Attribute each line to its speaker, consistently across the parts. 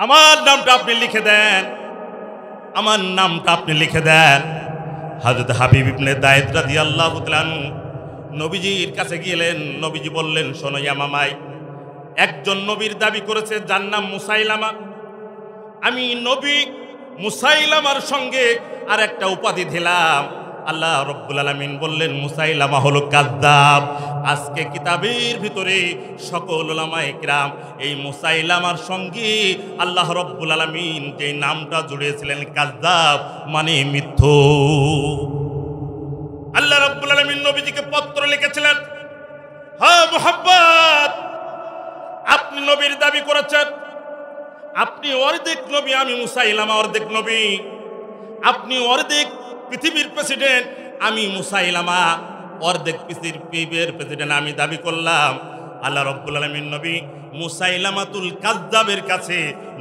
Speaker 1: আমার নামটা আপনি লিখে দেন, আমার নামটা আপনি লিখে দেন। হযরত হাবিব ইবনে যায়েদ রাদিয়াল্লাহু তাআলা আনহু নবীজির কাছে গেলেন। নবীজি বললেন, শোনো ইয়ামামাই, একজন নবীর দাবি করেছে যার নাম মুসাইলামা। আমি নবী মুসাইলামার সঙ্গে আর একটা উপাধি দিলাম। আল্লাহ রব্বুল আলামিন বললেন মুসাইলামা হলো কাযযাব। আজকে কিতাবের ভিতরে সকল উলামায়ে কিরাম এই মুসাইলামার সঙ্গে আল্লাহ রব্বুল আলামিন যে নামটা জুড়েছিলেন কাযযাব মানে মিথ্যু। আল্লাহ রব্বুল আলামিন নবীজিকে পত্র লিখেছিলেন, হ্যাঁ মুহাম্মদ, আপনি নবীর দাবি করেছেন, আপনি অর্ধেক নবী, আমি মুসাইলামা অর্ধেক নবী। আপনি অর্ধেক পৃথিবীর প্রেসিডেন্ট, আমি মুসাইলামা অর্ধেক পৃথিবীর প্রেসিডেন্ট। আমি দাবি করলাম। আল্লাহ রব্বুল আলামিন নবী মুসাইলামাতুল কাযযাবের কাছে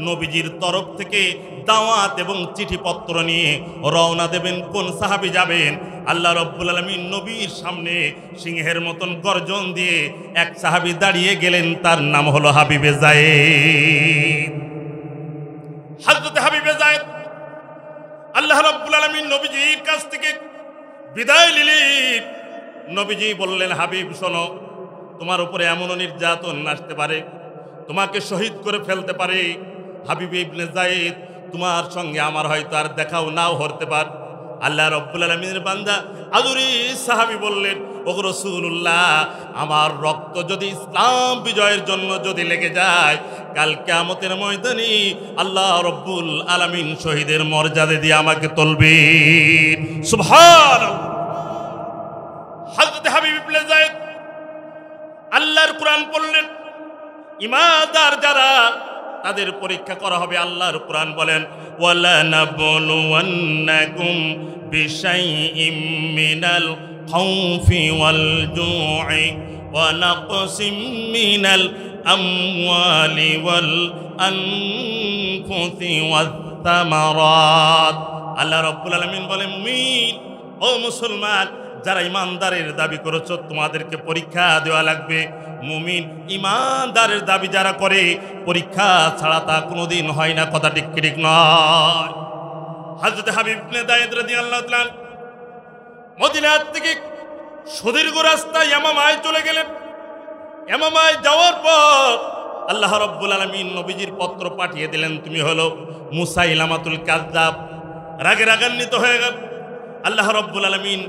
Speaker 1: নবীজির তরফ থেকে দাওয়াত এবং চিঠিপত্র নিয়ে রওনা দেবেন। কোন সাহাবী যাবেন? আল্লাহ রব্বুল আলামিন নবীর সামনে সিংহের মতন গর্জন দিয়ে এক সাহাবী দাঁড়িয়ে গেলেন, তার নাম হলো হাবিবে যায়েদ। হযরত হাবিবে যায়েদ আল্লাহ রাব্বুল আলামিন নবীজির কাছ থেকে বিদায় নিলেন। নবীজি বললেন, হাবিব শোনো, তোমার উপরে এমন নির্যাতন আসতে পারে, তোমাকে শহীদ করে ফেলতে পারে। হাবিব ইবনে যায়েদ, তোমার সঙ্গে আমার হয়তো আর দেখাও নাও হতে পারে। আল্লাহ রাব্বুল আলামিনের বান্দা আদুরি সাহাবী বললেন, ওগো রাসূলুল্লাহ, আমার রক্ত যদি ইসলাম বিজয়ের জন্য যদি লেগে যায়, কাল কিয়ামতের ময়দানে আল্লাহ রাব্বুল আলামিন শহীদের মর্যাদা দিয়ে আমাকে তুলবেন। সুবহানাল্লাহ। হযরত হাবিব ইবনে যায়েদ আল্লাহর কোরআন পড়লেন। ঈমানদার যারা, তাদের পরীক্ষা করা হবে। আল্লাহর কোরআন বলেন, ওয়ালা নাবলুওয়ান্নাকুম বিশাইইম মিনাল খাউফি ওয়াল জু'i ওয়া নাকসিম মিনাল আমওয়ালি ওয়াল আনফুসি ওয়াস সামারাত। আল্লাহ রাব্বুল আলামিন বলেন, মুমিন ও মুসলমান, যারা ইমানদারের দাবি করেছো, তোমাদেরকে পরীক্ষা দেওয়া লাগবে। মুমিন ইমানদারের দাবি যারা করে, পরীক্ষা ছাড়া তা কোনোদিন হয় না। কথা ঠিক ঠিক নয়? হযরত হাবিব ইবনে যায়েদ রাদিয়াল্লাহু তাআলা মদিনা থেকে সুদীর্ঘ রাস্তা ইয়ামামায় চলে গেলেন। ইয়ামামায় যাওয়ার পর আল্লাহ রাব্বুল আলামিন নবীজির পত্র পাঠিয়ে দিলেন, তুমি হলো মুসাইলামাতুল কাযযাব। রাগে রাগান্বিত হয়ে গেল। আল্লাহ রাব্বুল আলামিন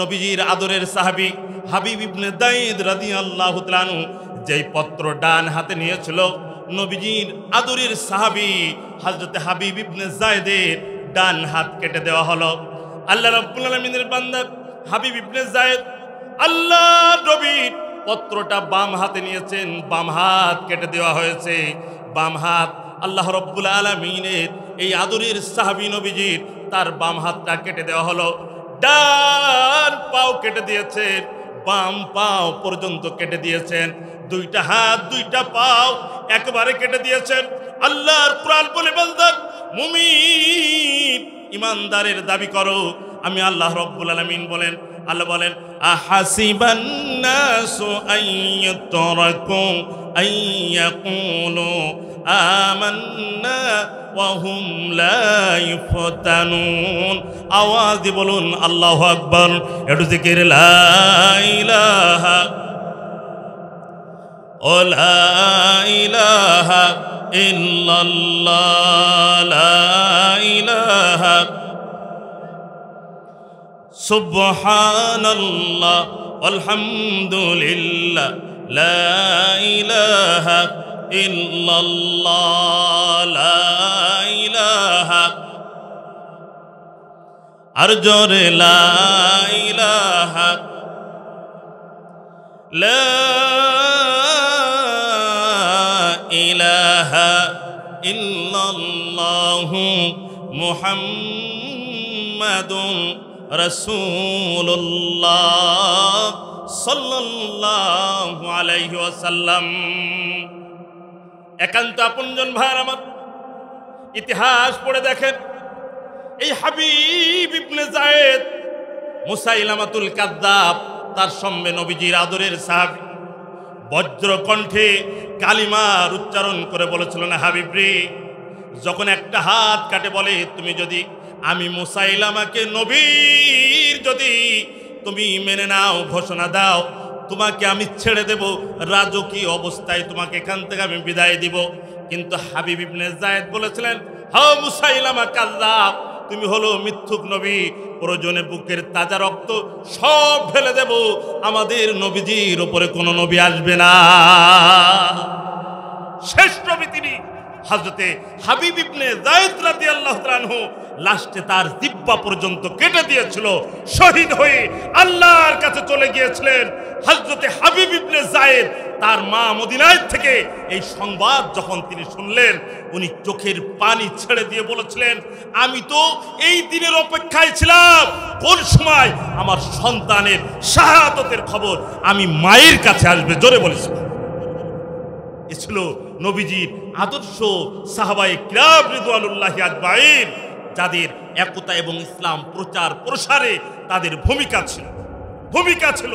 Speaker 1: নবীজির আদরের সাহাবী হাবিব ইবনে যায়েদ রাদিয়াল্লাহু তাআলা আনহু যেই পত্র ডান হাতে নিয়েছিল, নবীজির আদরের সাহাবী হযরত হাবিব ইবনে যায়েদের ডান হাত কেটে দেওয়া হলো। আল্লাহ রাব্বুল আলামিনের বান্দা হাবিব ইবনে যায়েদ আল্লাহ নবীর পত্রটা বাম হাতে নিয়েছেন, বাম হাত কেটে দেওয়া হয়েছে। বাম হাত আল্লাহ রাব্বুল আলামিনের এই আদরের সাহাবী নবীজির তার বাম হাতটা কেটে দেওয়া হলো। ডান পাও কেটে দিয়েছেন, বাম পাও পর্যন্ত কেটে দিয়েছেন। দুইটা হাত দুইটা পাও একবারে কেটে দিয়েছেন। আল্লাহর কোরআন বলে, বান্দা মুমিন ইমানদারের দাবি করো। আমি আল্লাহ রাব্বুল আলামিন বলেন, আল্লাহ বলেন, আহাসিবান নাসু আইয়ুতরাকু আইয়াকুলু আমান্না ওয়া হুম লা ইফতানুন। আওয়াজ বলুন আল্লাহু আকবার। একটু জিকির, লা ইলাহা ও লা ইলাহা ইল্লাল্লাহ, লা ইলাহা সুবহানাল্লাহ আলহামদুলিল্লাহ, লা ইলাহা ইল্লাল্লাহ, লা ইলাহা আর জোরে, লা ইলাহা লা ইলাহা ইল্লাল্লাহু মুহাম্মাদুর রাসূলুল্লাহ সাল্লাল্লাহু আলাইহি ওয়াসাল্লাম। একান্ত আপনজন ভাইয়ের আমার, ইতিহাস পড়ে দেখেন, এই হাবিব ইবনে যায়েদ মুসাইলামাতুল কাযযাব, তার সঙ্গে নবীজির আদরের সাহাবী বজ্র কণ্ঠে কালিমার উচ্চারণ করে বলেছিল, না হাবিব রে, যখন একটা হাত কাটে বলে, তুমি যদি আমি মুসাইলামাকে নবীর যদি তুমি মেনে নাও, ঘোষণা দাও, তোমাকে আমি ছেড়ে দেব, রাজকীয় অবস্থায় তোমাকে এখান থেকে আমি বিদায় দিব। কিন্তু হাবিব ইবনে যায়েদ বলেছিলেন, হা মুসাইলামা কাল্লাব, তুমি হলো মিথ্যুক নবী, প্রয়োজনে বুকের তাজা রক্ত সব ঢেলে দেব, আমাদের নবীজির উপরে কোনো নবী আসবে না। শেষ নবী তিনি হযরতে হাবিব ইবনে যায়েদ রাদিয়াল্লাহু তাআলা আনহু, লাস্টে তার জিহ্বা পর্যন্ত কেটে দিয়েছিল, শহীদ হয়ে আল্লাহর কাছে চলে গিয়েছিলেন। হযরতে হাবিব ইবনে যায়েদ তার মা মদিনায় থেকে এই সংবাদ যখন তিনি শুনলেন, উনি চোখের পানি ছেড়ে দিয়ে বলেছিলেন, আমি তো এই দিনের অপেক্ষায় ছিলাম, কোন সময় আমার সন্তানের শাহাদাতের খবর আমি মায়ের কাছে আসবে। জোরে বলেছিল। এ ছিল নবীজির আদর্শ সাহাবায়ে কিরাম রিদওয়ানুল্লাহি আজমাইন, যাদের একতা এবং ইসলাম প্রচার প্রসারে তাদের ভূমিকা ছিল।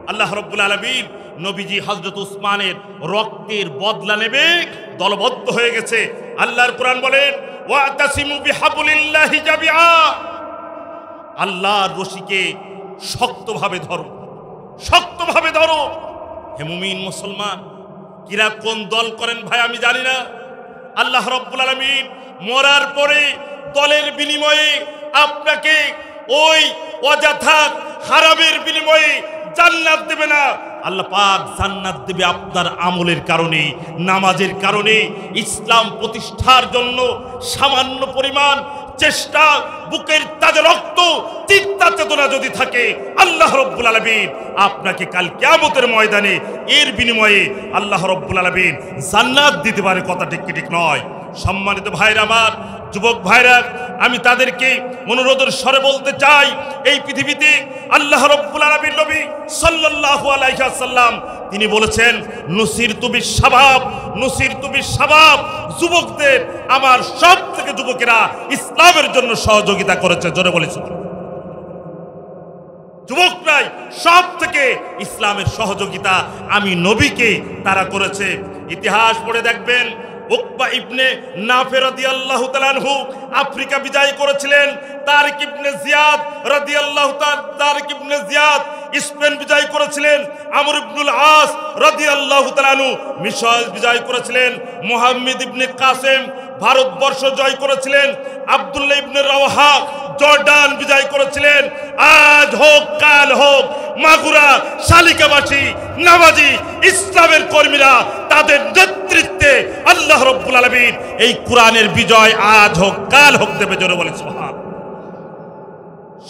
Speaker 1: আল্লাহ রাব্বুল আলামিন নবীজি হযরত উসমানের রক্তের বদলা নেবে, দলবদ্ধ হয়ে গেছে। আল্লাহর কোরআন বলেন, ওয়াতাসিমু বিহাবলিল্লাহি জামিআ, আল্লাহর রশিকে শক্তভাবে ধরো। হে মুমিন মুসলমান, কিরা কোন দল করেন ভাই আমি জানি না। আল্লাহ রাব্বুল আলামিন মরার পরে দলের বিনিময়ে আপনাকে ওই অযথা হারামের বিনিময়ে জান্নাত দেবে না। আল্লাহ পাক জান্নাত দেবে আপনার আমলের কারণে, নামাজের কারণে। ইসলাম প্রতিষ্ঠার জন্য সামান্য পরিমাণ চেষ্টা, বুকের তাজা রক্ত, চিন্তা চেতনা যদি থাকে, আল্লাহ রাব্বুল আলামিন আপনাকে কাল কিয়ামতের ময়দানে এর বিনিময়ে আল্লাহ রাব্বুল আলামিন জান্নাত দিতে পারে। কথা ঠিক নয়? সম্মানিত ভাইরা আমার, যুবক ভাইরা, আমি তাদেরকে অনুরোধের স্বরে বলতে চাই, এই পৃথিবীতে আল্লাহ রাব্বুল আলামিন নবী সাল্লাল্লাহু আলাইহি ওয়াসাল্লাম তিনি বলেছেন, নুসিরতু বিশ-শাবাব, যুবকদের আমার সব থেকে যুবকেরা ইসলামের জন্য সহযোগিতা করেছে। জোরে বলেছে, যুবকরাই সব থেকে ইসলামের সহযোগিতা আমি নবীকে তারা করেছে। ইতিহাস পড়ে দেখবেন, উকবা ইবনে নাফে রাদিয়াল্লাহু তাআলা আনহু আফ্রিকা বিজয় করেছিলেন। তারিক ইবনে জিয়াদ স্পেন বিজয় করেছিলেন। আমর ইবনুল আস রাদিয়াল্লাহু তাআলা আনহু মিশর বিজয় করেছিলেন। মুহাম্মদ ইবনে কাসেম ভারতবর্ষ জয় করেছিলেন। আব্দুল্লাহ ইবনে রাওয়াহা জর্ডান বিজয় করেছিলেন। আজ হোক কাল হোক, মাগুরা, শালিকাবাসী, নামাজি ইসলামের কর্মীরা তাদের নেতৃত্বে আল্লাহ রাব্বুল আলামিন এই কোরআনের বিজয় আজ হোক কাল হোক দেবে। জোরে বলে সুবহান।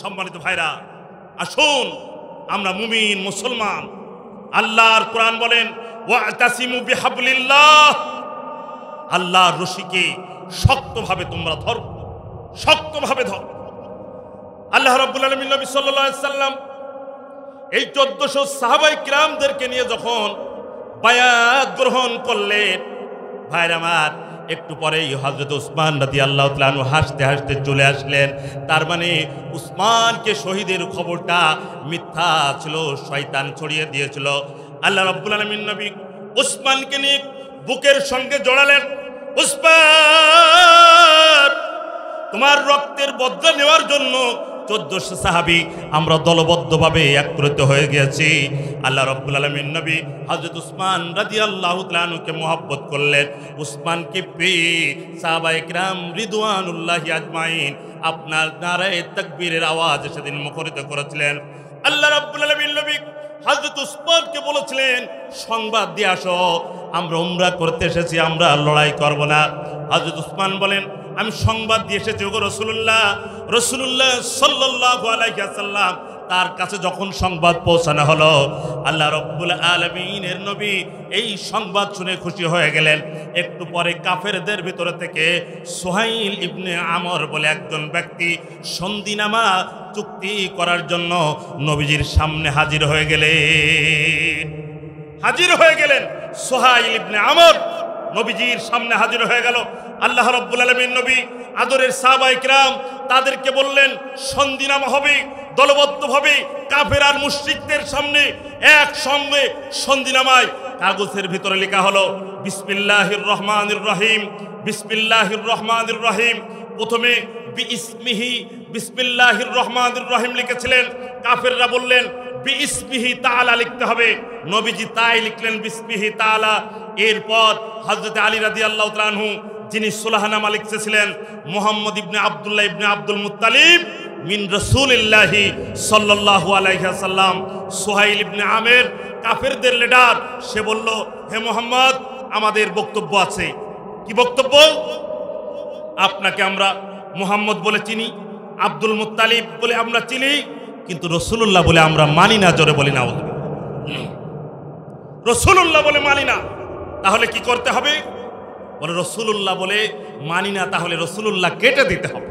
Speaker 1: সম্মানিত ভাইরা, আসুন আমরা মুমিন মুসলমান, আল্লাহর কোরআন বলেন, ওয়াতাসিমু বিহাবলিল্লাহ, আল্লাহর রশিকে শক্তভাবে তোমরা ধরো, শক্তভাবে ধরো। আল্লাহ রাব্বুল আলামিন নবী সাল্লাল্লাহু আলাইহি সাল্লাম এই 1400 সাহাবায়ে কিরামদেরকে নিয়ে যখন বায়াত গ্রহণ করলেন, ভাইরা আমার, একটু পরেই হযরত উসমান রাদিয়াল্লাহু তাআলা আনহু হাসতে হাসতে চলে আসলেন। তার মানে উসমানকে শহীদের খবরটা মিথ্যা ছিল, শয়তান ছড়িয়ে দিয়েছিল। আল্লাহ রাব্বুল আলামিন নবী উসমানকে নিয়ে বুকের সঙ্গে জড়ালেন। উসমান, তোমার রক্তের বদলা নেওয়ার জন্য 1400 সাহাবী আমরা দলবদ্ধভাবে একত্রিত হয়ে গেছি। আল্লাহ রাব্বুল আলামিন নবী হযরত উসমান রাদিয়াল্লাহু তাআলা আনহুকে মহব্বত করলেন। উসমানকে পেয়ে সাহাবায়ে কিরাম রিদওয়ানুল্লাহি আজমাইন আপনার নারায়ে তাকবীরের আওয়াজ সেদিন মুখরিত করেছিলেন। আল্লাহ রাব্বুল আলামিন নবী হযরত উসমানকে বলেছিলেন, সংবাদ দিয়ে আসো, আমরা উমরা করতে এসেছি, আমরা লড়াই করব না। হযরত উসমান বলেন, আমি সংবাদ দিয়ে এসেছি ওগো রাসূলুল্লাহ সাল্লাল্লাহু আলাইহি ওয়াসাল্লাম। তার কাছে যখন সংবাদ পৌঁছানো হলো, আল্লাহ রাব্বুল আলামিনের নবী এই সংবাদ শুনে খুশি হয়ে গেলেন। একটু পরে কাফেরদের ভিতরে থেকে সুহাইল ইবনে আমর বলে একজন ব্যক্তি সন্ধিনামা চুক্তি করার জন্য নবীজির সামনে হাজির হয়ে গেলেন। সুহাইল ইবনে আমর নবীজির সামনে হাজির হয়ে গেল। আল্লাহ রাব্বুল আলামিন নবী আদরের সাহাবায়ে কিরাম তাদেরকে বললেন, সন্ধিনামা হবে দলবদ্ধভাবে কাফের আর মুশরিকদের সামনে একসঙ্গে সন্ধিনামায় কাগজের ভিতরে লেখা হলো বিসমিল্লাহির রহমানির রহিম, বিসমিল্লাহির রহমানির রহিম। প্রথমে বিইসমিহি বিসমিল্লাহির রহমানির রহিম লিখেছিলেন, কাফেররা বললেন বিইসমিহি তাআলা লিখতে হবে, নবীজি তাই লিখলেন বিসমিহি তাআলা। এরপর হযরত আলী রাদিয়াল্লাহু তাআলা আনহু, যিনি সুলাহনামা লিখেছিলেন, মুহাম্মদ ইবনে আব্দুল্লাহ ইবনে আব্দুল মুত্তালিব মিন রাসূলিল্লাহি সাল্লাল্লাহু আলাইহি ওয়াসাল্লাম, সুহাইল ইবনে আমের কাফেরদের লিডার, সে বলল, হে মুহাম্মদ, আমাদের বক্তব্য আছে। কি বক্তব্য? আপনাকে আমরা মুহাম্মদ বলে চিনি, আব্দুল মুত্তালিব বলে আমরা চিনি, কিন্তু রাসূলুল্লাহ বলে আমরা মানি না। জোরে বলি না, রাসূলুল্লাহ বলে মানি না। তাহলে কি করতে হবে? বলে রাসূলুল্লাহ বলে মানি না, তাহলে রাসূলুল্লাহ কেটে দিতে হবে,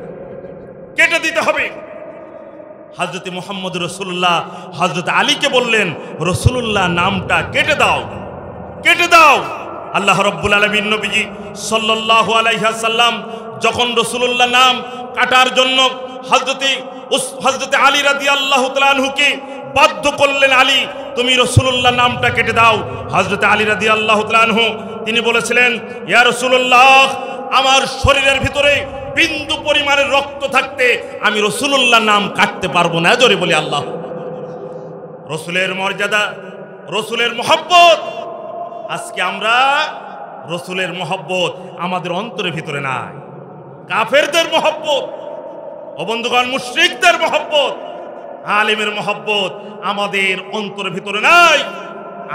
Speaker 1: কেটে দিতে হবে। হযরত মুহাম্মদ রাসূলুল্লাহ হযরত আলীকে বললেন, রাসূলুল্লাহ নামটা কেটে দাও, কেটে দাও। আল্লাহ রাব্বুল আলামিন নবীজি সাল্লাল্লাহু আলাইহি ওয়াসাল্লাম যখন রাসূলুল্লাহ নাম কাটার জন্য হযরত আলী রাদিয়াল্লাহু তাআলা আনহুকে বাধ্য করলেন, আলী তুমি রাসূলুল্লাহ নামটা কেটে দাও। হযরত আলী রাদিয়াল্লাহু তাআলা আনহু তিনি বলেছিলেন, ইয়া রাসূলুল্লাহ, আমার শরীরের ভিতরে বিন্দু পরিমাণের রক্ত থাকতে আমি রাসূলুল্লাহ নাম কাটতে পারবো না। জোরে বলি আল্লাহ। রাসূলের মর্যাদা, রাসূলের মহব্বত, আজকে আমরা রাসূলের মহব্বত আমাদের অন্তরের ভিতরে নাই। কাফেরদের মহব্বত, ও বন্ধুগণ, মুশরিকদের মহব্বত, আলেমের মহব্বত আমাদের অন্তরের ভিতরে নাই।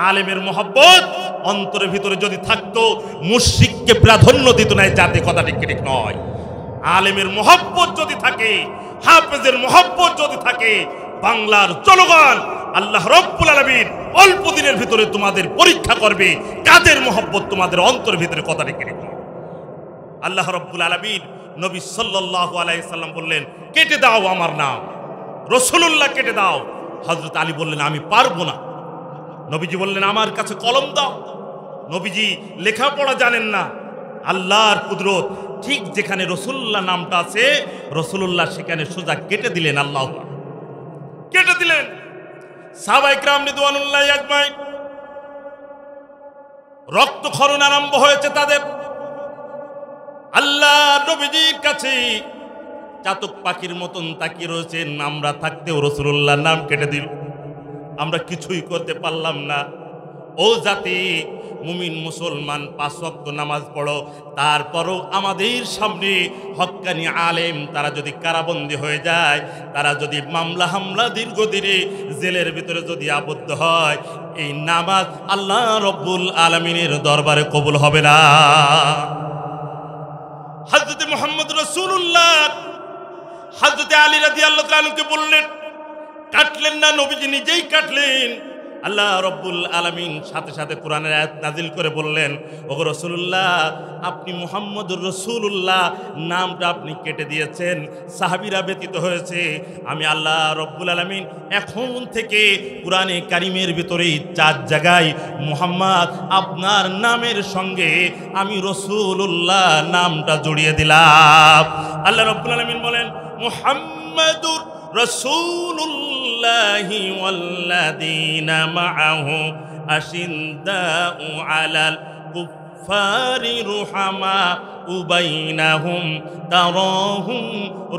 Speaker 1: আলেমের মহব্বত অন্তরের ভিতরে যদি থাকতো, মুশরিককে প্রাধান্য দিত না। জাতি কথাটি ঠিক নয়। আলেমের মহব্বত যদি থাকে, হাফেজের মহব্বত যদি থাকে, বাংলার জনগণ আল্লাহ রাব্বুল আলামিন অল্প দিনের ভিতরে তোমাদের পরীক্ষা করবে কাদের মহব্বত তোমাদের অন্তরের ভিতরে। কথাটি ঠিক নয়। আল্লাহ রাব্বুল আলামিন নবী সাল্লাল্লাহু আলাইহি সাল্লাম বললেন, কেটে দাও আমার নাম, রাসূলুল্লাহ কেটে দাও। হযরত আলী বললেন, আমি পারবো না। নবীজি বললেন, আমার কাছে কলম দাও। নবীজি লেখাপড়া জানেন না। আল্লাহর কুদরত, ঠিক যেখানে রাসূলুল্লাহ নামটা আছে, রাসূলুল্লাহ সেখানে সোজা কেটে দিলেন। আল্লাহ কেটে দিলেন। সাহাবায়ে কিরাম রিদওয়ানুল্লাহি আজমাইন, রক্তক্ষরণ আরম্ভ হয়েছে তাদের। আল্লাহ নবীজির কাছে চাতক পাখির মতন তাকিয়ে রয়েছেন। আমরা থাকতেও রাসূলুল্লাহ নাম কেটে দিল, আমরা কিছুই করতে পারলাম না। ও জাতি, মুমিন মুসলমান 5 ওয়াক্ত নামাজ পড়ো, তারপরও আমাদের সামনে হক্কানি আলেম তারা যদি কারাবন্দী হয়ে যায়, তারা যদি মামলা হামলা দীর্ঘদিনে জেলের ভিতরে যদি আবদ্ধ হয়, এই নামাজ আল্লাহ রব্বুল আলামিনের দরবারে কবুল হবে না। হযরত মুহাম্মদ রাসূলুল্লাহ হযরত আলী রাদিয়াল্লাহু তাআলা আনহুকে বললেন, কাটলেন না, নবীজি নিজেই কাটলেন। আল্লাহ রব্বুল আলামিন সাথে সাথে কোরআনের আয়াত নাজিল করে বললেন, ওগো রাসূলুল্লাহ, আপনি মুহাম্মদুর রাসূলুল্লাহ নামটা আপনি কেটে দিয়েছেন, সাহাবীরা ব্যতীত হয়েছে। আমি আল্লাহ রব্বুল আলামিন এখন থেকে কোরআনে কারিমের ভিতরে 4 জায়গায় মুহাম্মদ আপনার নামের সঙ্গে আমি রাসূলুল্লাহ নামটা জড়িয়ে দিলাম। আল্লাহ রব্বুল আলামিন বলেন, মুহাম্মাদুর রাসূলুল্লাহি ওয়াল্লাযীনা মাআহু আশিদ্দাউ আলাল কুফফারি রুহামাউ বাইনাহুম তারাহুম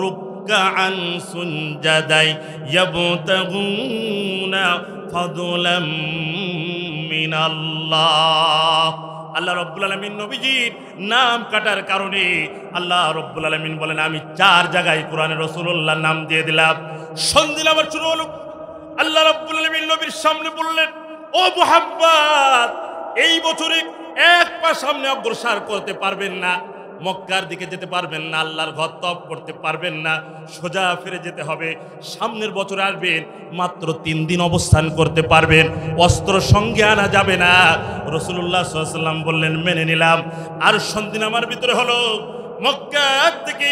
Speaker 1: রুকআন সুজদাই ইয়াবতাগুনা ফাদলাম মিনাল্লাহ। আল্লাহ রব্বুল আলামিন নবীজির নাম কাটার কারণে আল্লাহ রব্বুল আলামিন বলেন, আমি 4 জায়গায় কোরআনে রাসূলুল্লাহ নাম দিয়ে দিলাম। সন্ধিল আবার শুরু হলো। আল্লাহ রব্বুল আলামিন নবীর সামনে বললেন, ও মুহাম্মদ, এই বছরে 1 পা সামনে অগ্রসর করতে পারবেন না, মক্কার দিকে যেতে পারবেন না, আল্লাহর ঘর তওয়াফ করতে পারবেন না, সোজা ফিরে যেতে হবে। সামনের বছরে আসবেন, মাত্র 3 দিন অবস্থান করতে পারবেন, অস্ত্র সঙ্গে আনা যাবে না। রাসূলুল্লাহ সাল্লাল্লাহু আলাইহি ওয়াসাল্লাম বললেন, মেনে নিলাম। আর সন্ধিন আমার ভিতরে হলো, মক্কা থেকে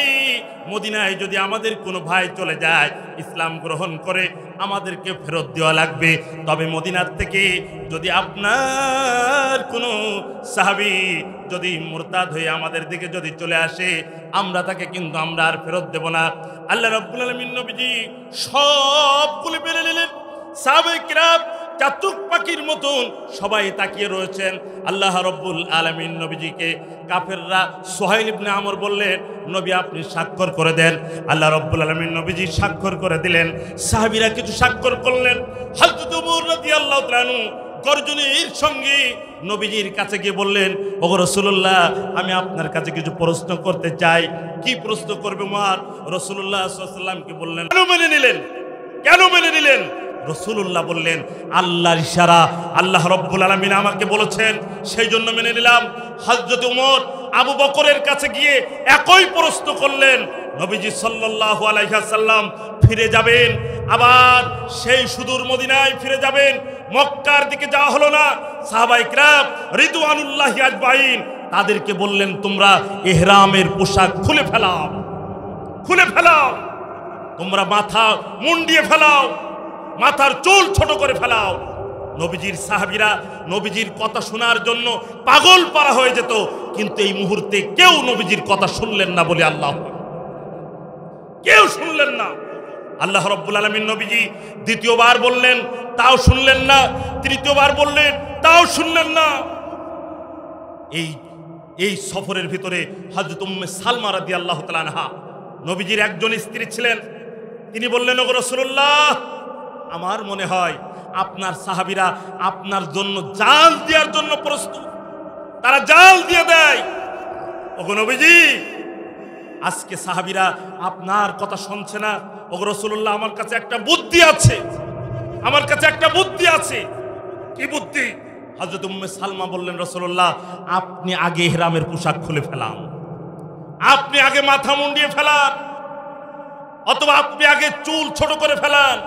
Speaker 1: মদিনায় যদি আমাদের কোনো ভাই চলে যায়, ইসলাম গ্রহণ করে, আমাদেরকে ফেরত দেওয়া লাগবে। তবে মদিনার থেকে যদি আপনার কোনো সাহাবী যদি মুরতাদ হয়ে আমাদের দিকে যদি চলে আসে, আমরা তাকে কিন্তু আমরা আর ফেরত দেব না। আল্লাহ রাব্বুল আলামিন নবীজি সবগুলো মেনে নিলেন। সাহাবায়ে কিরাম চাতক পাখির মতন সবাই তাকিয়ে রয়েছেন। আল্লাহ রব্বুল আলামিন নবীজিকে কাফেররা সুহাইল ইবনে আমর বললেন, নবী আপনি স্বাক্ষর করে দেন। আল্লাহ রব্বুল আলামিন নবীজি স্বাক্ষর করে দিলেন। সাহাবীরা কিছু স্বাক্ষর করলেন। হযরত ওমর রাদিয়াল্লাহু তাআলা আনহু গর্জনের সঙ্গে নবীজির কাছে গিয়ে বললেন, ওগো রাসূলুল্লাহ, আমি আপনার কাছে কিছু প্রশ্ন করতে চাই। কি প্রশ্ন করবে ওমর? রাসূলুল্লাহ সাল্লাল্লাহু আলাইহি ওয়াসাল্লামকে বললেন, কেন মেনে নিলেন? কেন মেনে নিলেন? রাসূলুল্লাহ বললেন, আল্লাহর ইশারা, আল্লাহ রাব্বুল আলামিন আমাকে বলেছেন, সেই জন্য মেনে নিলাম। হযরত ওমর আবু বকরের কাছে গিয়ে একই প্রশ্ন করলেন। নবীজি সাল্লাল্লাহু আলাইহি ওয়াসাল্লাম ফিরে যাবেন, আবার সেই সুদূর মদিনায় ফিরে যাবেন। মক্কার দিকে যাওয়া হলো না। সাহাবায়ে কিরাম রিদওয়ানুল্লাহি আজমাইন তাদেরকে বললেন, তোমরা ইহরামের পোশাক খুলে ফেলাও, খুলে ফেলাও, তোমরা মাথা মুন্ডিয়ে ফেলাও, মাথার চুল ছোট করে ফেলাও। নবীজির সাহাবীরা নবীজির কথা শোনার জন্য পাগল পারা হয়ে যেত, কিন্তু এই মুহূর্তে কেউ নবীজির কথা শুনলেন না বলে আল্লাহ, কেউ শুনলেন না। আল্লাহ রাব্বুল আলামিন নবীজি দ্বিতীয়বার বললেন, তাও শুনলেন না। তৃতীয়বার বললেন, তাও শুনলেন না। এই সফরের ভিতরে হযরত উম্মে সালমা রাদিয়াল্লাহু তাআলা আনহা, নবীজির একজন স্ত্রী ছিলেন, তিনি বললেন, ওগো রাসূলুল্লাহ, আমার মনে হয় আপনার সাহাবীরা আপনার জন্য জাল দেওয়ার জন্য প্রস্তুত, তারা জাল দিয়ে দেয়। ওগো নবীজি, আজকে সাহাবীরা আপনার কথা শুনছে না। ওগো রাসূলুল্লাহ, আমার কাছে একটা বুদ্ধি আছে, আমার কাছে একটা বুদ্ধি আছে। কি বুদ্ধি? হযরত উম্মে সালমা বললেন, রাসূলুল্লাহ, আপনি আগে ইহরামের পোশাক খুলে ফেলান, আপনি আগে মাথা মুন্ডিয়ে ফেলান, অথবা আপনি আগে চুল ছোট করে ফেলান।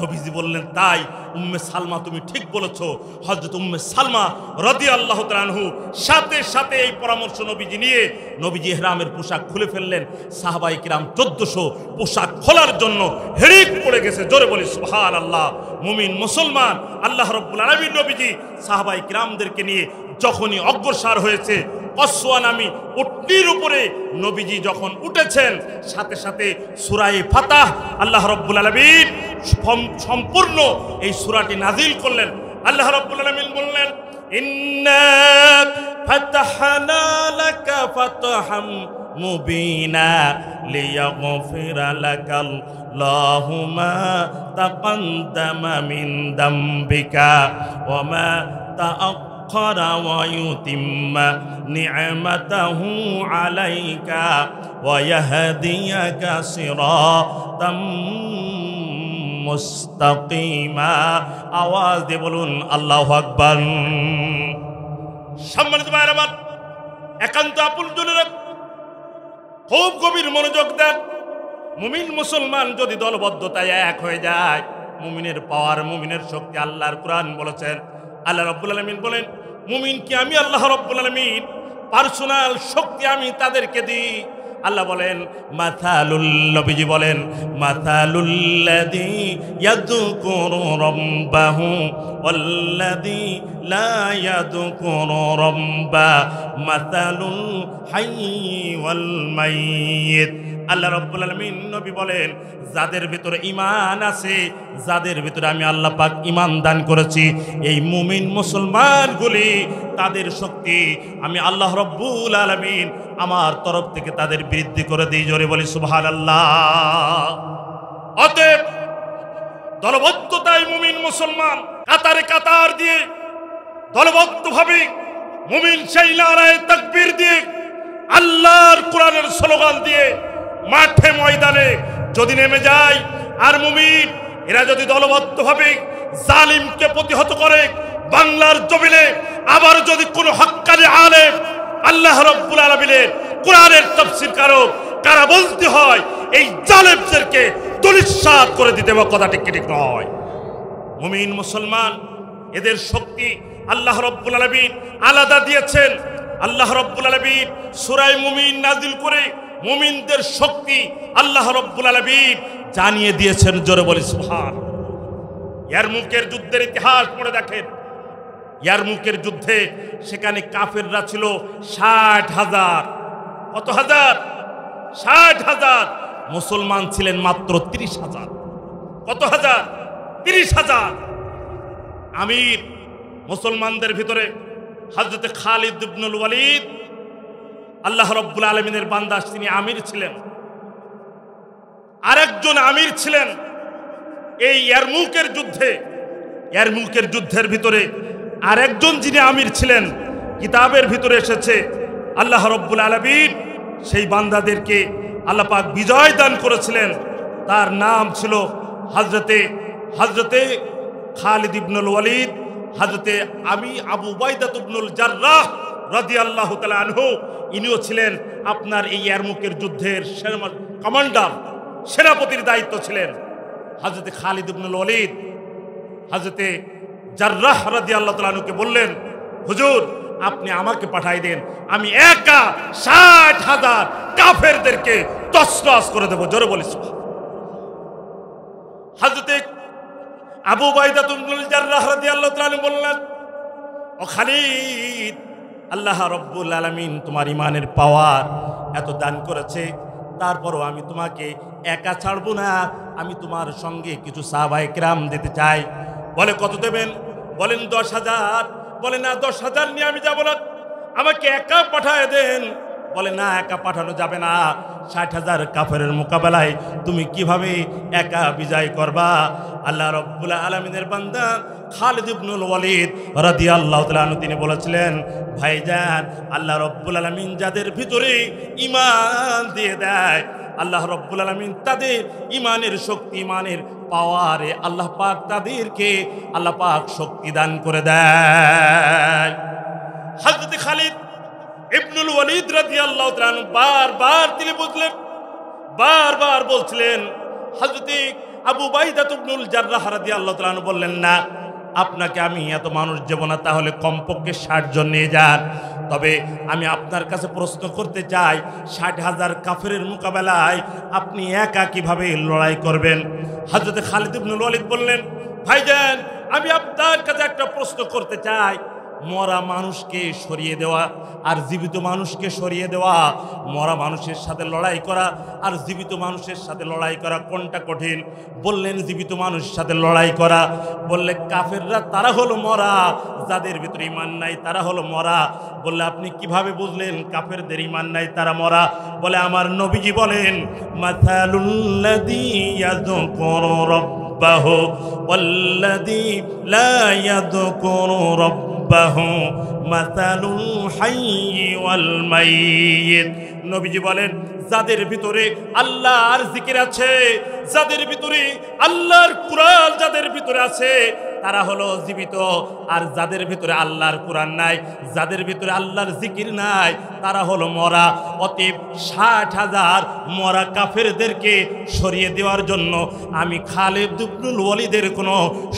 Speaker 1: নবীজি বললেন, তাই উম্মে সালমা, তুমি ঠিক বলেছো। হযরত উম্মে সালমা রাদিয়াল্লাহু তাআলা আনহু সাথে সাথে এই পরামর্শ নবীজি নিয়ে নবীজি ইহরামের পোশাক খুলে ফেললেন। সাহাবায়ে কিরাম 1400 পোশাক খোলার জন্য হেড়িক পড়ে গেছে। জোরে বলি সুবহানাল্লাহ। মুমিন মুসলমান, আল্লাহ রাব্বুল আলামিন নবীজি সাহাবায়ে কিরামদেরকে নিয়ে যখনই অগ্রসর হয়েছে, কসওয়া নামী উটনির উপরে নবীজি যখন উঠেছেন, সাথে সাথে সূরা ফাতাহ আল্লাহ রাব্বুল আলামিন সম্পূর্ণ এই সূরাটি নাযিল করলেন। আল্লাহ রাব্বুল আলামিন বললেন, ইন্না ফাতাহনা লাকা ফাতহাম মুবিনা লিয়াগফিরা লাকাল্লাহু মা তাকাদ্দামা মিন দামবিকা ওয়া মা ويتم نعمته عليك ويهديك صراطا মুস্তাকিমা। আওয়াজ দিয়ে বলুন আল্লাহু আকবার। সম্মানিত ভাইরা আমার, একান্ত আপনজনেরা খুব গভীর মনোযোগ দেন। মুমিন মুসলমান যদি দলবদ্ধতায় এক হয়ে যায়, মুমিনের পাওয়ার, মুমিনের শক্তি আল্লাহর কোরআন বলেছেন। আল্লাহ রাব্বুল আলামিন বলেন, মুমিনকে আমি আল্লাহ রাব্বুল আলামিন পার্সোনাল শক্তি আমি তাদেরকে দিই। আল্লাহ বলেন, মাথালুল, নবীজি বলেন, মাথালুল্লাযী ইয়াযকুরু রাব্বাহু ওয়াল্লাযী লা ইয়াযকুরু রাব্বা মাথালুল হাইয়্যি ওয়াল মাইয়িত। আল্লাহ রাব্বুল আলামিন নবী বলেন, যাদের ভিতরে ঈমান আছে, যাদের ভিতরে আমি আল্লাহ পাক ঈমান দান করেছি, এই মুমিন মুসলমানগুলি, তাদের শক্তি আমি আল্লাহ রাব্বুল আলামিন আমার তরফ থেকে তাদের বৃদ্ধি করে দিই। জোরে বলি সুবহানাল্লাহ। অতএব দলবদ্ধতায় মুমিন মুসলমান কাতারে কাতার দিয়ে দলবদ্ধভাবে মুমিন সেই নারায়ে তাকবীর দিয়ে আল্লাহর কোরআনের স্লোগান দিয়ে মাঠে ময়দানে যদি নেমে যায়, আর মুমিন এরা যদি দলবদ্ধভাবে জালিমকে প্রতিহত করে, বাংলার জমিনে আবার যদি কোনো হক্কানি আলেম আল্লাহ রাব্বুল আলামিনের কোরআনের তাফসীর কারা বলতে হয়, এই জালেমদেরকে দলিসাৎ করে দিতে হবে। কথা ঠিক ঠিক নয়। মুমিন মুসলমান এদের শক্তি আল্লাহ রাব্বুল আলামিন আলাদা দিয়েছেন। আল্লাহ রাব্বুল আলামিন সূরা মুমিন নাযিল করে মুমিনদের শক্তি আল্লাহ রাব্বুল আলামিন জানিয়ে দিয়েছেন। জোরে বলি সুবহান। ইয়ারমুকের যুদ্ধের ইতিহাস পড়ে দেখেন। ইয়ারমুকের যুদ্ধে সেখানে কাফেররা ছিল 60,000। কত হাজার? 60,000। মুসলমান ছিলেন মাত্র 30,000। কত হাজার? 30,000। আমির মুসলমানদের ভিতরে হযরত খালিদ ইবনুল ওয়ালিদ আল্লাহ রাব্বুল আলামিনের বান্দা, তিনি আমির ছিলেন। আরেকজন আমির ছিলেন এই ইয়ারমুকের যুদ্ধে। ইয়ারমুকের যুদ্ধের ভিতরে আরেকজন যিনি আমির ছিলেন, কিতাবের ভিতরে এসেছে আল্লাহ রাব্বুল আলামিন সেই বান্দাদেরকে আল্লাহ পাক বিজয় দান করেছিলেন। তার নাম ছিল হযরতে খালিদ ইবনুল ওয়ালিদ, হযরতে আবু উবাইদা ইবনুল জাররাহ রাদিয়াল্লাহু তাআলা আনহু। ইনিও ছিলেন আপনার এই ইয়ারমুকের যুদ্ধের কমান্ডার, সেনাপতির দায়িত্ব ছিলেন। হযরতে খালিদ ইবনুল ওয়ালিদ হযরতে জাররাহ রাদিয়াল্লাহু তাআলা আনহুকে বললেন, হুজুর আপনি আমাকে পাঠাই দেন, আমি একা ৬০,০০০ কাফেরদেরকে তছনছ করে দেব। জোরে বলিস। হযরতে আবু উবাইদা ইবনুল জাররাহ রাদিয়াল্লাহু তাআলা আনহু বললেন, ও খালিদ, আল্লাহ রাব্বুল আলামিন তোমার ইমানের পাওয়ার এত দান করেছে, তারপরও আমি তোমাকে একা ছাড়বো না, আমি তোমার সঙ্গে কিছু সাহাবায়ে কিরাম দিতে চাই। বলে কত দেবেন? বলেন ১০,০০০। বলে না, ১০,০০০ নিয়ে আমি যাবো না, আমাকে একা পাঠায় দেন। বলে না, একা পাঠানো যাবে না, ৬০,০০০ কাফেরের মোকাবেলায় তুমি কিভাবে একা বিজয় করবা? আল্লাহ রাব্বুল আলামিনের বান্দা খালিদ ইবনুল ওয়ালিদ রাদিয়াল্লাহু তাআলা আনহু তিনি বলেছিলেন, ভাইজান, আল্লাহ রাব্বুল আলামিন যাদের ভিতরে ঈমান দিয়ে দেয়, আল্লাহ রাব্বুল আলামিন তাদের ঈমানের শক্তি, ঈমানের পাওয়ারে আল্লাহ পাক তাদেরকে আল্লাহ পাক শক্তি দান করে দেয়। হযরত খালিদ ইবনুল ওয়ালিদ রাদিয়াল্লাহু তাআলা আনহু বারবার তিনি বুঝলেন, বারবার বলছিলেন। হযরত আবু উবাইদা ইবনুল জাররাহ রাদিয়াল্লাহু তাআলা আনহু বললেন, না, আপনাকে আমি এত মানুষ দেব না, তাহলে কমপক্ষে ৬০ জন নিয়ে যান। তবে আমি আপনার কাছে প্রশ্ন করতে চাই, ৬০,০০০ কাফেরের মোকাবেলায় আপনি একা কিভাবে লড়াই করবেন? হযরত খালিদ ইবনুল ওয়ালিদ বললেন, ভাইজান, আমি আপনার কাছে একটা প্রশ্ন করতে চাই, মরা মানুষকে সরিয়ে দেওয়া আর জীবিত মানুষকে সরিয়ে দেওয়া, মরা মানুষের সাথে লড়াই করা আর জীবিত মানুষের সাথে লড়াই করা কোনটা কঠিন? বললেন জীবিত মানুষের সাথে লড়াই করা। বললে কাফেররা তারা হলো মরা, যাদের ভিতরে ঈমান নাই তারা হলো মরা। বললে আপনি কিভাবে বুঝলেন কাফেরদের ঈমান নাই তারা মরা? বলে আমার নবীজি বলেন, মাসালুল্লাযী ইয়াযকুরু রাব্বাহু ওয়াল্লাযী লা ইয়াযকুরু রাব্বাহু মাসালুল হাইয়্যি ওয়াল মাইয়িত। নবীজি বলেন, যাদের ভিতরে আল্লাহর জিকির আছে, যাদের ভিতরে আল্লাহর কুরআন যাদের ভিতরে আছে, তারা হলো জীবিত। আর যাদের ভিতরে আল্লাহর কুরআন নাই, যাদের ভিতরে আল্লাহর জিকির নাই, তারা হলো মরা। অতএব ৬০,০০০ মরা কাফেরদেরকে সরিয়ে দেওয়ার জন্য আমি খালিদ ইবনুল ওয়ালিদের কোনো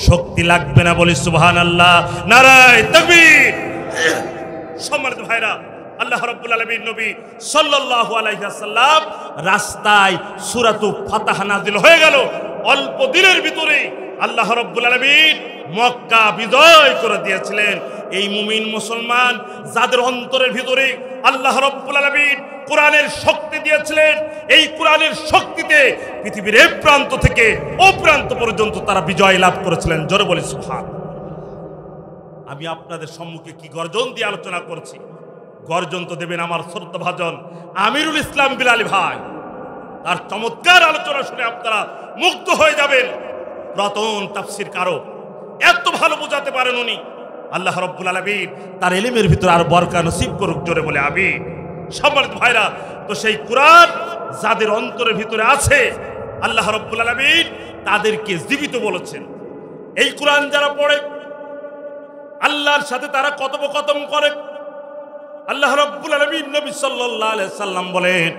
Speaker 1: শক্তি লাগবে না। বলি সুবহানাল্লাহ, নারায়ে তাকবীর। সম্মানিত ভাইরা, আল্লাহ রাব্বুল আলামিন নবী সাল্লাল্লাহু আলাইহি ওয়াসাল্লাম রাস্তায় সূরাতুল ফাতহ নাযিল হয়ে গেল। অল্প দিনের ভিতরে আল্লাহ রাব্বুল আলামিন মক্কা বিজয় করে দিয়েছিলেন। এই মুমিন মুসলমান যাদের অন্তরের ভিতরে আল্লাহ রাব্বুল আলামিন কোরআনের শক্তি দিয়েছিলেন, এই কোরআনের শক্তিতে পৃথিবীর এক প্রান্ত থেকে ও প্রান্ত পর্যন্ত তারা বিজয় লাভ করেছিলেন। জোরে বলি সুবহান। আমি আপনাদের সম্মুখে কি গর্জন দিয়ে আলোচনা করছি, গর্জন তো দেবেন আমার শ্রদ্ধাভাজন আমিরুল ইসলাম বিলালী ভাই। তার চমৎকার আলোচনা শুনে আপনারা মুগ্ধ হয়ে যাবেন। রতন তাফসীর কারো এত ভালো বোঝাতে পারেন উনি। আল্লাহ রাব্বুল আলামিন তার ইলমের ভিতরে আর বরকত নসিব করুক। জোরে বলে আমিন। সম্মানিত ভাইরা, তো সেই কোরআন যাদের অন্তরের ভিতরে আছে, আল্লাহ রাব্বুল আলামিন তাদেরকে জীবিত বলেছেন। এই কোরআন যারা পড়ে, আল্লাহর সাথে তারা কথোপকথন করে। আল্লাহ রাব্বুল আলামিন নবী সাল্লাল্লাহু আলাইহি সাল্লাম বলেন,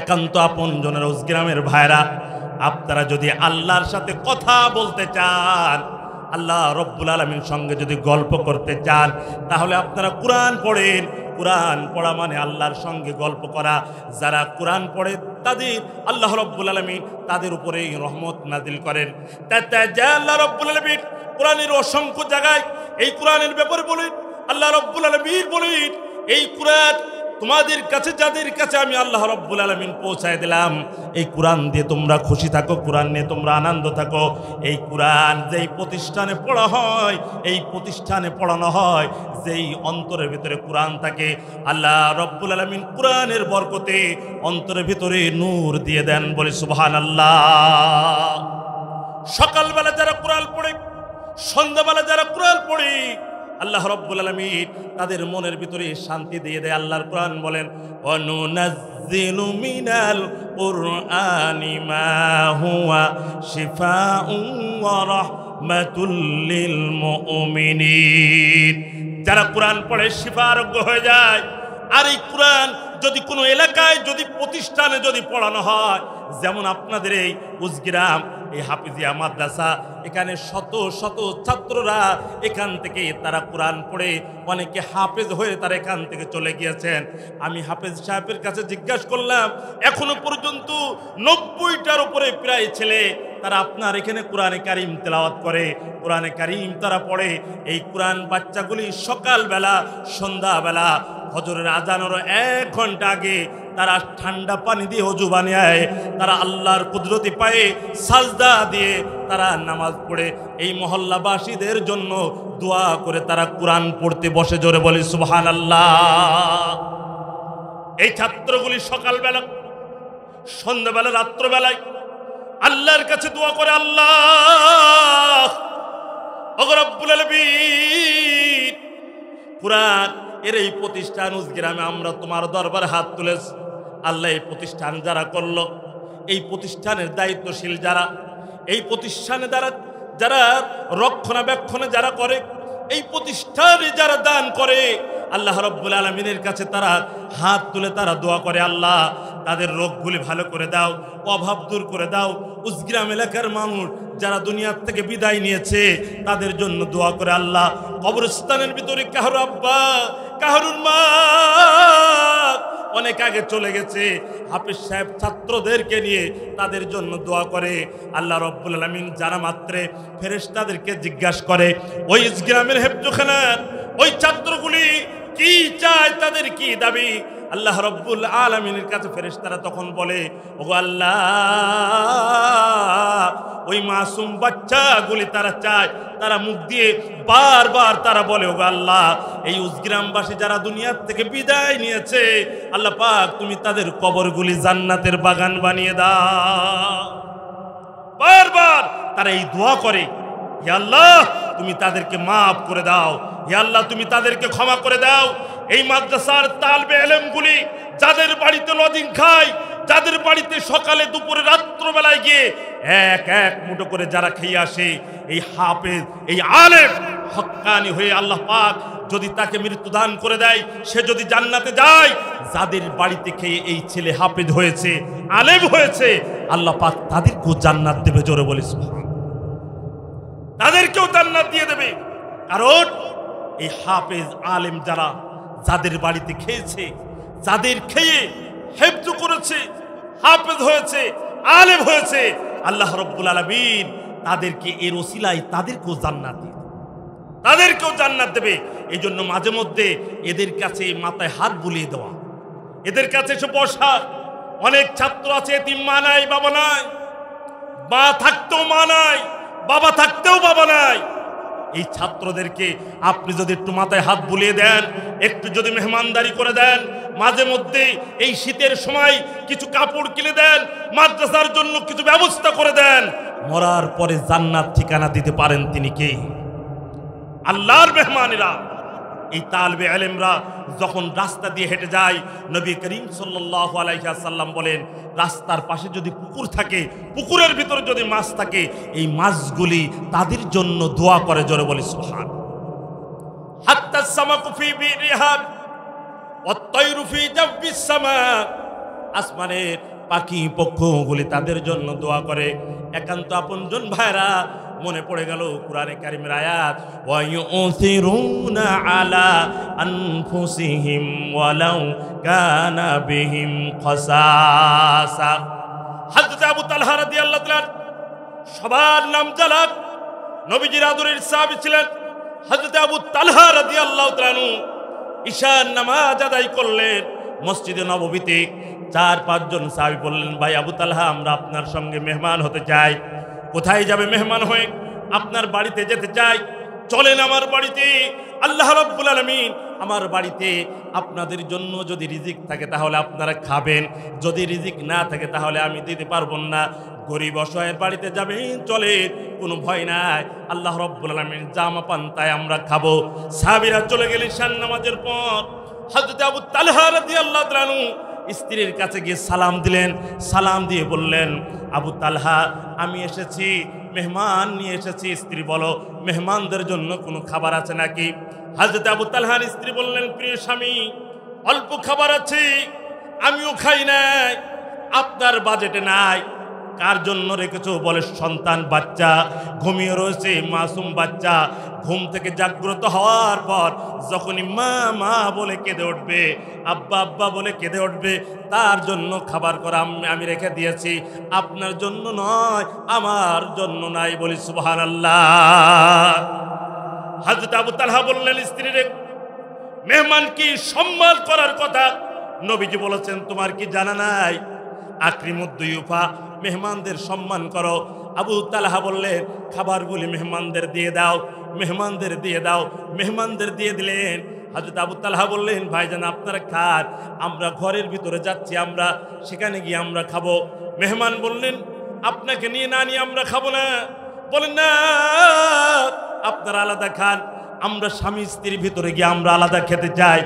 Speaker 1: একান্ত আপনজনের গ্রামের ভাইরা, আপনারা যদি আল্লাহর সাথে কথা বলতে চান, আল্লাহ রাব্বুল আলামিন সঙ্গে যদি গল্প করতে চান, তাহলে আপনারা কোরআন পড়েন। কোরআন পড়া মানে আল্লাহর সঙ্গে গল্প করা। যারা কোরআন পড়ে তাদের আল্লাহ রাব্বুল আলামিন তাদের উপরে রহমত নাজিল করেন। আল্লাহ রাব্বুল আলামিন কোরআনের অসংখ্য জায়গায় এই কোরআনের ব্যাপারে বলেন। আল্লাহ রাব্বুল আলামিন বলেন, এই কোরআন তোমাদের কাছে যাদের কাছে আমি আল্লাহ রাব্বুল আলামিন পৌঁছায় দিলাম, এই কোরআন দিয়ে তোমরা খুশি থাকো, কোরআন নিয়ে তোমরা আনন্দ থাকো। এই কোরআন যেই প্রতিষ্ঠানে পড়া হয়, এই প্রতিষ্ঠানে পড়ানো হয়, যেই অন্তরের ভিতরে কোরআন থাকে, আল্লাহ রাব্বুল আলামিন কোরআনের বরকতে অন্তরের ভিতরে নূর দিয়ে দেন। বলে সুবহানাল্লাহ। সকালবেলা যারা কোরআন পড়ে, সন্ধ্যাবেলা যারা কোরআন পড়ে, আল্লাহ রাব্বুল আলামিন তাদের মনের ভিতরে শান্তি দিয়ে দেয়। আল্লাহর কোরআন বলেন, ওয়ানুনাজ্জিলু মিনাল কুরআনি মা হুয়া শিফাউন ওয়া রাহমাতুল লিল মুমিনিন। যারা কোরআন পড়ে শিফা আরোগ্য হয়ে যায়। আর এই কোরআন যদি কোনো এলাকায়, যদি প্রতিষ্ঠানে যদি পড়ানো হয়, যেমন আপনাদের এই উজগ্রাম, এই হাফিজিয়া মাদ্রাসা, এখানে শত শত ছাত্ররা এখান থেকে তারা কোরআন পড়ে অনেকে হাফেজ হয়ে তারা এখান থেকে চলে গিয়েছেন। আমি হাফেজ সাহেবের কাছে জিজ্ঞাসা করলাম, এখনো পর্যন্ত 90টার উপরে প্রায় ছেলে তারা আপনার এখানে কোরআনে কারিম তেলাওয়াত করে, কোরআনে কারিম তারা পড়ে। এই কোরআন বাচ্চাগুলি সকালবেলা, সন্ধ্যাবেলা, ফজরের আজানের 1 ঘন্টা আগে তারা ঠান্ডা পানি দিয়ে ওযু বানিয়ে তারা আল্লাহর কুদরতি পায়ে সাজদা দিয়ে তারা নামাজ পড়ে এই মহল্লাবাসীদের জন্য দোয়া করে তারা কোরআন পড়তে বসে। জোরে বলি সুবহানাল্লাহ। এই ছাত্রগুলি সকালবেলা, সন্ধ্যাবেলা, রাত্রবেলায় আল্লাহর কাছে দোয়া করে, আল্লাহ ওগো রব্বুল আলামিন, কোরআন এর এই প্রতিষ্ঠান উজগ্রামে আমরা তোমার দরবারে হাত তুলেছি। আল্লাহ এই প্রতিষ্ঠান যারা করলো, এই প্রতিষ্ঠানের দায়িত্বশীল যারা, এই প্রতিষ্ঠানে যারা রক্ষণাবেক্ষণে যারা করে, এই প্রতিষ্ঠানে যারা দান করে, আল্লাহ রাব্বুল আলামিনের কাছে তারা হাত তুলে তারা দোয়া করে, আল্লাহ তাদের রোগগুলি ভালো করে দাও, অভাব দূর করে দাও। উজগ্রাম এলাকার মানুষ যারা দুনিয়ার থেকে বিদায় নিয়েছে তাদের জন্য দোয়া করে, আল্লাহ কবরস্থানের ভিতরে কাহারুর আব্বা, কাহারুর মা অনেক আগে চলে গেছে, হাফেজ সাহেব ছাত্রদেরকে নিয়ে তাদের জন্য দোয়া করে। আল্লাহ রাব্বুল আলামিন জানা মাত্রে ফেরেশতাদেরকে জিজ্ঞাসা করে, ওই উজগ্রামের হেফজখানার ওই ছাত্রগুলি কি চায়, তাদের কি দাবি? আল্লাহ রাব্বুল আলামিনের কাছে ফেরেশতারা তখন বলে, ওগো আল্লাহ, ওই মাসুম বাচ্চাগুলি তারা চায়, তারা মুখ দিয়ে বারবার তারা বলে, ওগো আল্লাহ, এই উজগ্রামবাসী যারা দুনিয়ার থেকে বিদায় নিয়েছে, আল্লাহ পাক তুমি তাদের কবরগুলি জান্নাতের বাগান বানিয়ে দাও। বারবার তারা এই দোয়া করে, হে আল্লাহ তুমি তাদেরকে মাফ করে দাও, হে আল্লাহ তুমি তাদেরকে ক্ষমা করে দাও। এই মাদ্রাসার তালবে ইলমগুলি যাদের বাড়িতে লজিং খায়, যাদের বাড়িতে সকালে দুপুরে রাত্রবেলায় গিয়ে এক এক মুঠো করে যারা খেয়ে আসে, এই হাফেজ, এই আলেম হক্কানি হয়ে আল্লাহ পাক যদি তাকে মৃত্যু দান করে দেয়, সে যদি জান্নাতে যায়, যাদের বাড়িতে খেয়ে এই ছেলে হাফেজ হয়েছে, আলেম হয়েছে, আল্লাহ পাক তাদেরকেও জান্নাত দেবে। জোরে বলি সুবহান। তাদেরকেও জান্নাত দিয়ে দেবে। কারণ এই হাফেজ আলেম যারা যাদের বাড়িতে খেয়েছে, যাদের খেয়ে হেফজ করেছে, হাফেজ হয়েছে, আলেম হয়েছে, আল্লাহ রাব্বুল আলামিন তাদেরকে এর ওসিলায় তাদেরকেও জান্নাত দেবে, তাদেরকেও জান্নাত দেবে। এই জন্য মাঝে মধ্যে এদের কাছে মাথায় হাত বুলিয়ে দেওয়া, এদের কাছে এসে বসা। অনেক ছাত্র আছে এতিম, মা নাই, বাবা নাই, মা থাকতেও মা নাই, বাবা থাকতেও বাবা নাই। এই ছাত্রদেরকে আপনি যদি একটু মাথায় হাত বুলিয়ে দেন, একটু যদি মেহমানদারি করে দেন, মাঝে মধ্যে এই শীতের সময় কিছু কাপড় কিনে দেন, মাদ্রাসার জন্য কিছু ব্যবস্থা করে দেন, মরার পরে জান্নাত ঠিকানা দিতে পারেন তিনি কে? আল্লাহর মেহমানেরা। এই তালবে ইলমরা যখন রাস্তা দিয়ে হেঁটে যায়, নবী করিম সাল্লাল্লাহু আলাইহি ওয়াসাল্লাম বলেন, রাস্তার পাশে যদি পুকুর থাকে, পুকুরের ভিতরে যদি মাছ থাকে, এই মাছগুলি তাদের জন্য দোয়া করে। জোরে বলি সুবহান। হাত্তা সামাকু ফি বিরিহা ওয়াত তায়রু ফি জাব্বিস সামা, আসমানের পাখি পক্ষগুলি তাদের জন্য দোয়া করে। একান্ত আপনজন ভাইরা, মনে পড়ে গেল কুরআনে কারীমের আয়াত, ওয়া ইউসিরুনা আলা আনফুসিহিম ওয়ালাউ কানা বিহিম খাসাসা। হযরত আবু তালহা রাদিয়াল্লাহু তাআলা সবার নাম জানা নবীজির আদরের সাহাবী ছিলেন। হযরত আবু তালহা রাদিয়াল্লাহু তাআলা ঈশার নামাজ আদায় করলেন, মসজিদে নববীতে 4-5 জন সাহাবী বললেন, ভাই আবু তালহা, আমরা আপনার সঙ্গে মেহমান হতে চাই। কোথায় যাবে মেহমান হয়ে? আপনার বাড়িতে যেতে চাই। চলেন আমার বাড়িতে। আল্লাহ রাব্বুল আলামিন আমার বাড়িতে আপনাদের জন্য যদি রিজিক থাকে তাহলে আপনারা খাবেন, যদি রিজিক না থাকে তাহলে আমি দিতে পারবো না। গরিব অসহায়ের বাড়িতে যাবেন, চলে, কোনো ভয় নাই। আল্লাহ রাব্বুল আলামিন জামা পান তাই আমরা খাবো। সাহাবীরা চলে গেলেন শান নামাজের পর। হযরত আবু তালহা রাদিয়াল্লাহু তাআলা আনহু স্ত্রীর কাছে গিয়ে সালাম দিলেন। সালাম দিয়ে বললেন, আবু তালহা, আমি এসেছি, মেহমান নিয়ে এসেছি। স্ত্রী বলো, মেহমানদের জন্য কোনো খাবার আছে নাকি? হযরত আবু তালহার স্ত্রী বললেন, প্রিয় স্বামী, অল্প খাবার আছে, আমিও খাই নাই, আপনার বাজেটে নাই। কার জন্য রেখেছো? বলে সন্তান, বাচ্চা ঘুমিয়ে রয়েছে, মাসুম বাচ্চা। ঘুম থেকে জাগ্রত হওয়ার পর যখনই মা মা বলে কেঁদে উঠবে, আব্বা আব্বা বলে কেঁদে উঠবে, তার জন্য খাবার করা আমি রেখে দিয়েছি, আপনার জন্য নয়, আমার জন্য নাই। বলি সুবহানাল্লাহ। হযরত আবু তালহা বললেন স্ত্রীরে, মেহমান কি সম্মান করার কথা নবীজি বলেছেন, তোমার কি জানা নাই? আকরিমুদ দুয়ুফা, মেহমানদের সম্মান করো। আবু তালহা বললেন, খাবারগুলি মেহমানদের দিয়ে দাও, মেহমানদের দিয়ে দাও। মেহমানদের দিয়ে দিলেন। হযরত আবু তালহা বললেন, ভাইজান আপনারা খান, আমরা ঘরের ভিতরে যাচ্ছি, আমরা সেখানে গিয়ে আমরা খাবো। মেহমান বললেন, আপনাকে নিয়ে না নিয়ে আমরা খাবো না। বলেন না, আপনারা আলাদা খান, আমরা স্বামী স্ত্রীর ভিতরে গিয়ে আমরা আলাদা খেতে চাই।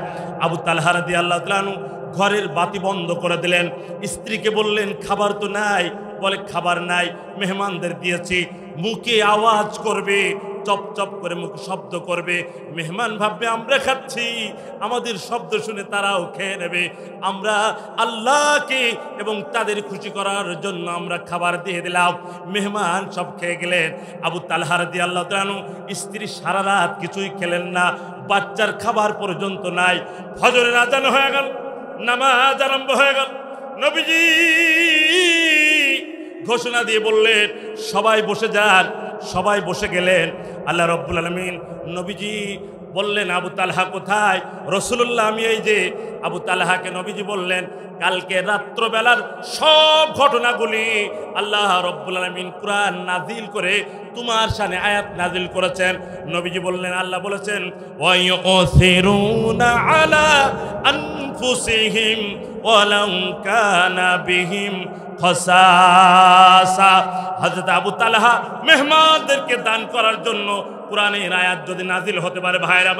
Speaker 1: আবু তালহা রাদিয়াল্লাহু তাআলা আনহু ঘরের বাতি বন্ধ করে দিলেন। স্ত্রীকে বললেন, খাবার তো নাই। বলে, খাবার নাই, মেহমানদের দিয়েছি। মুখে আওয়াজ করবে, চপ চপ করে মুখে শব্দ করবে, মেহমান ভাববে আমরা খাচ্ছি, আমাদের শব্দ শুনে তারাও খেয়ে নেবে। আমরা আল্লাহকে এবং তাদের খুশি করার জন্য আমরা খাবার দিয়ে দিলাম। মেহমান সব খেয়ে গেলেন। আবু তালহা রাদিয়াল্লাহু তাআলা আনহু স্ত্রী সারা রাত কিছুই খেলেন না, বাচ্চার খাবার পর্যন্ত নাই। ফজরের আজান হয়ে গেল, নামাজ আরম্ভ হয়ে গেল। নবীজি ঘোষণা দিয়ে বললেন, সবাই বসে যান। সবাই বসে গেলেন। আল্লাহ রাব্বুল আলামিন নবীজি বললেন, আবু তালহা কোথায়? রাসূলুল্লাহ, আমি এই যে। আবু তালহাকে নবীজি বললেন, কালকে রাত্রবেলার সব ঘটনাগুলি আল্লাহ রাব্বুল আলামিন কুরআন নাজিল করে তোমার শানে আয়াত নাজিল করেছেন। নবীজি বললেন, আল্লাহ বলেছেন, ওয়া ইউসিরুনা আলা আনফুসিহিম ওয়ালাউ কানা বিহিম খাসাসা। হযরত আবু তালহা মেহমানদেরকে দান করার জন্য কুরআনের আয়াত যদি নাজিল হতে পারে, ভাইরা,